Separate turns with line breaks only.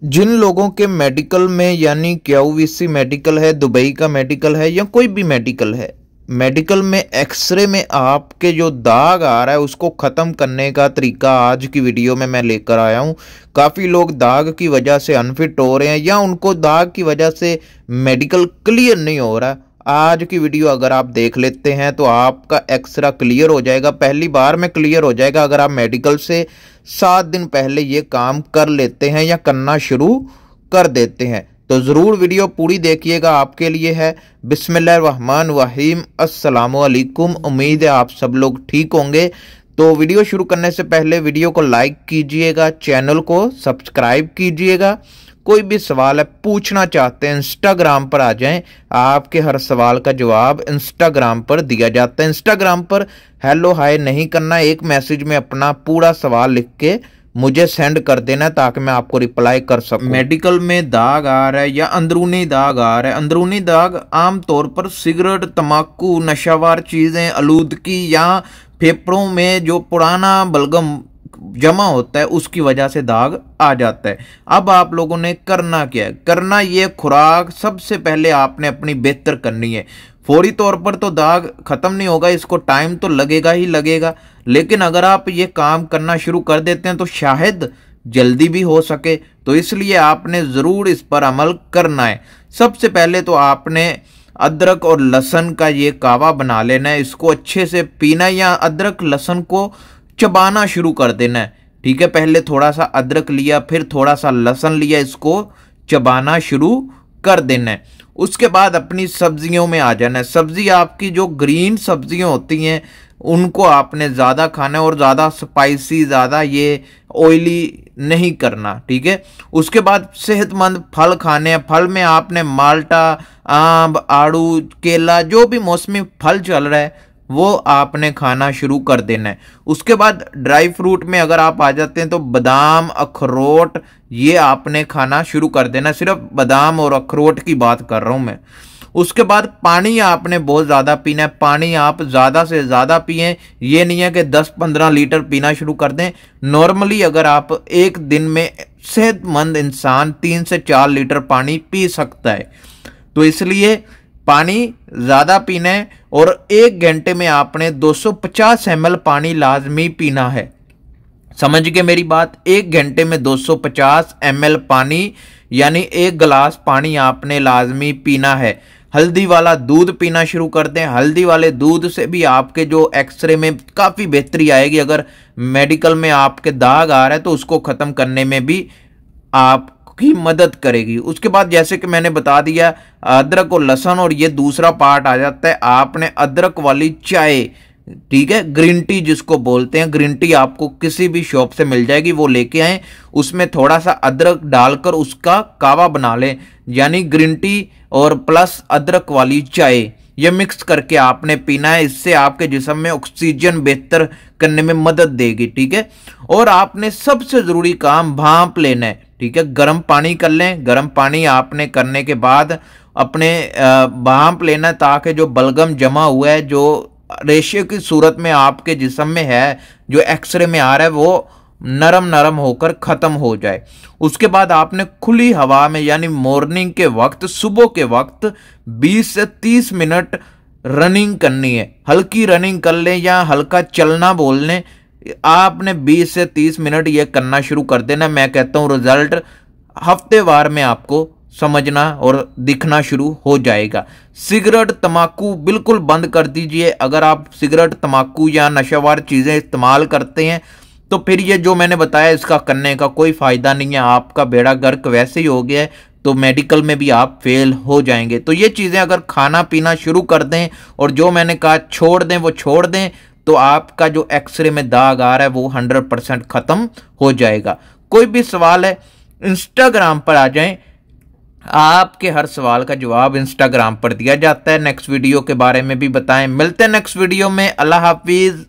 जिन लोगों के मेडिकल में यानी क्यूवीसी मेडिकल है, दुबई का मेडिकल है या कोई भी मेडिकल है, मेडिकल में एक्सरे में आपके जो दाग आ रहा है उसको ख़त्म करने का तरीका आज की वीडियो में मैं लेकर आया हूँ। काफ़ी लोग दाग की वजह से अनफिट हो रहे हैं या उनको दाग की वजह से मेडिकल क्लियर नहीं हो रहा। आज की वीडियो अगर आप देख लेते हैं तो आपका एक्सरा क्लियर हो जाएगा, पहली बार में क्लियर हो जाएगा अगर आप मेडिकल से 7 दिन पहले ये काम कर लेते हैं या करना शुरू कर देते हैं। तो ज़रूर वीडियो पूरी देखिएगा, आपके लिए है। बिस्मिल्लाहिर्रहमानिर्रहीम, अस्सलाम वालेकुम। उम्मीद है आप सब लोग ठीक होंगे। तो वीडियो शुरू करने से पहले वीडियो को लाइक कीजिएगा, चैनल को सब्सक्राइब कीजिएगा। कोई भी सवाल है पूछना चाहते हैं इंस्टाग्राम पर आ जाएं, आपके हर सवाल का जवाब इंस्टाग्राम पर दिया जाता है। इंस्टाग्राम पर हेलो हाय नहीं करना, एक मैसेज में अपना पूरा सवाल लिख के मुझे सेंड कर देना ताकि मैं आपको रिप्लाई कर सकूं। मेडिकल में दाग आ रहा है या अंदरूनी दाग आ रहा है, अंदरूनी दाग आमतौर पर सिगरेट, तम्बाकू, नशावर चीज़ें, आलूदगी या फेफड़ों में जो पुराना बलगम जमा होता है उसकी वजह से दाग आ जाता है। अब आप लोगों ने करना क्या है, करना ये खुराक सबसे पहले आपने अपनी बेहतर करनी है। फौरी तौर पर तो दाग खत्म नहीं होगा, इसको टाइम तो लगेगा ही लगेगा, लेकिन अगर आप ये काम करना शुरू कर देते हैं तो शायद जल्दी भी हो सके। तो इसलिए आपने ज़रूर इस पर अमल करना है। सबसे पहले तो आपने अदरक और लहसुन का ये कावा बना लेना है, इसको अच्छे से पीना है या अदरक लहसुन को चबाना शुरू कर देना है। ठीक है, पहले थोड़ा सा अदरक लिया, फिर थोड़ा सा लहसुन लिया, इसको चबाना शुरू कर देना है। उसके बाद अपनी सब्जियों में आ जाना है। सब्जी आपकी जो ग्रीन सब्जियां होती हैं उनको आपने ज़्यादा खाना है और ज़्यादा स्पाइसी, ज़्यादा ये ऑयली नहीं करना। ठीक है, उसके बाद सेहतमंद फल खाने हैं। फल में आपने माल्टा, आम, आड़ू, केला, जो भी मौसमी फल चल रहा है वो आपने खाना शुरू कर देना है। उसके बाद ड्राई फ्रूट में अगर आप आ जाते हैं तो बादाम, अखरोट ये आपने खाना शुरू कर देना। सिर्फ बादाम और अखरोट की बात कर रहा हूं मैं। उसके बाद पानी आपने बहुत ज़्यादा पीना है। पानी आप ज़्यादा से ज़्यादा पिएं, ये नहीं है कि 10-15 लीटर पीना शुरू कर दें। नॉर्मली अगर आप एक दिन में, सेहतमंद इंसान 3 से 4 लीटर पानी पी सकता है, तो इसलिए पानी ज़्यादा पीना है। और 1 घंटे में आपने 250 ml पानी लाजमी पीना है। समझ गए मेरी बात? 1 घंटे में 250 ml पानी यानी 1 गिलास पानी आपने लाजमी पीना है। हल्दी वाला दूध पीना शुरू कर दें। हल्दी वाले दूध से भी आपके जो एक्सरे में काफ़ी बेहतरी आएगी। अगर मेडिकल में आपके दाग आ रहा है तो उसको ख़त्म करने में भी आप की मदद करेगी। उसके बाद जैसे कि मैंने बता दिया अदरक और लहसुन, और ये दूसरा पार्ट आ जाता है आपने अदरक वाली चाय। ठीक है, ग्रीन टी जिसको बोलते हैं, ग्रीन टी आपको किसी भी शॉप से मिल जाएगी, वो लेके आए। उसमें थोड़ा सा अदरक डालकर उसका कावा बना लें, यानी ग्रीन टी और प्लस अदरक वाली चाय, ये मिक्स करके आपने पीना है। इससे आपके जिस्म में ऑक्सीजन बेहतर करने में मदद देगी। ठीक है, और आपने सबसे ज़रूरी काम भांप लेना है। ठीक है, गर्म पानी कर लें। गर्म पानी आपने करने के बाद अपने भांप लेना ताकि जो बलगम जमा हुआ है, जो रेशे की सूरत में आपके जिस्म में है, जो एक्सरे में आ रहा है, वो नरम नरम होकर ख़त्म हो जाए। उसके बाद आपने खुली हवा में यानी मॉर्निंग के वक्त, सुबह के वक्त 20 से 30 मिनट रनिंग करनी है। हल्की रनिंग कर लें या हल्का चलना बोल लें, आपने 20 से 30 मिनट ये करना शुरू कर देना। मैं कहता हूँ रिजल्ट हफ्तेवार में आपको समझना और दिखना शुरू हो जाएगा। सिगरेट, तम्बाकू बिल्कुल बंद कर दीजिए। अगर आप सिगरेट, तम्बाकू या नशावर चीज़ें इस्तेमाल करते हैं तो फिर ये जो मैंने बताया इसका करने का कोई फ़ायदा नहीं है। आपका बेड़ा गर्क वैसे ही हो गया है, तो मेडिकल में भी आप फेल हो जाएंगे। तो ये चीज़ें अगर खाना पीना शुरू कर दें और जो मैंने कहा छोड़ दें वो छोड़ दें, तो आपका जो एक्सरे में दाग आ रहा है वो 100% ख़त्म हो जाएगा। कोई भी सवाल है इंस्टाग्राम पर आ जाएं, आपके हर सवाल का जवाब इंस्टाग्राम पर दिया जाता है। नेक्स्ट वीडियो के बारे में भी बताएं। मिलते हैं नेक्स्ट वीडियो में। अल्लाह हाफिज़।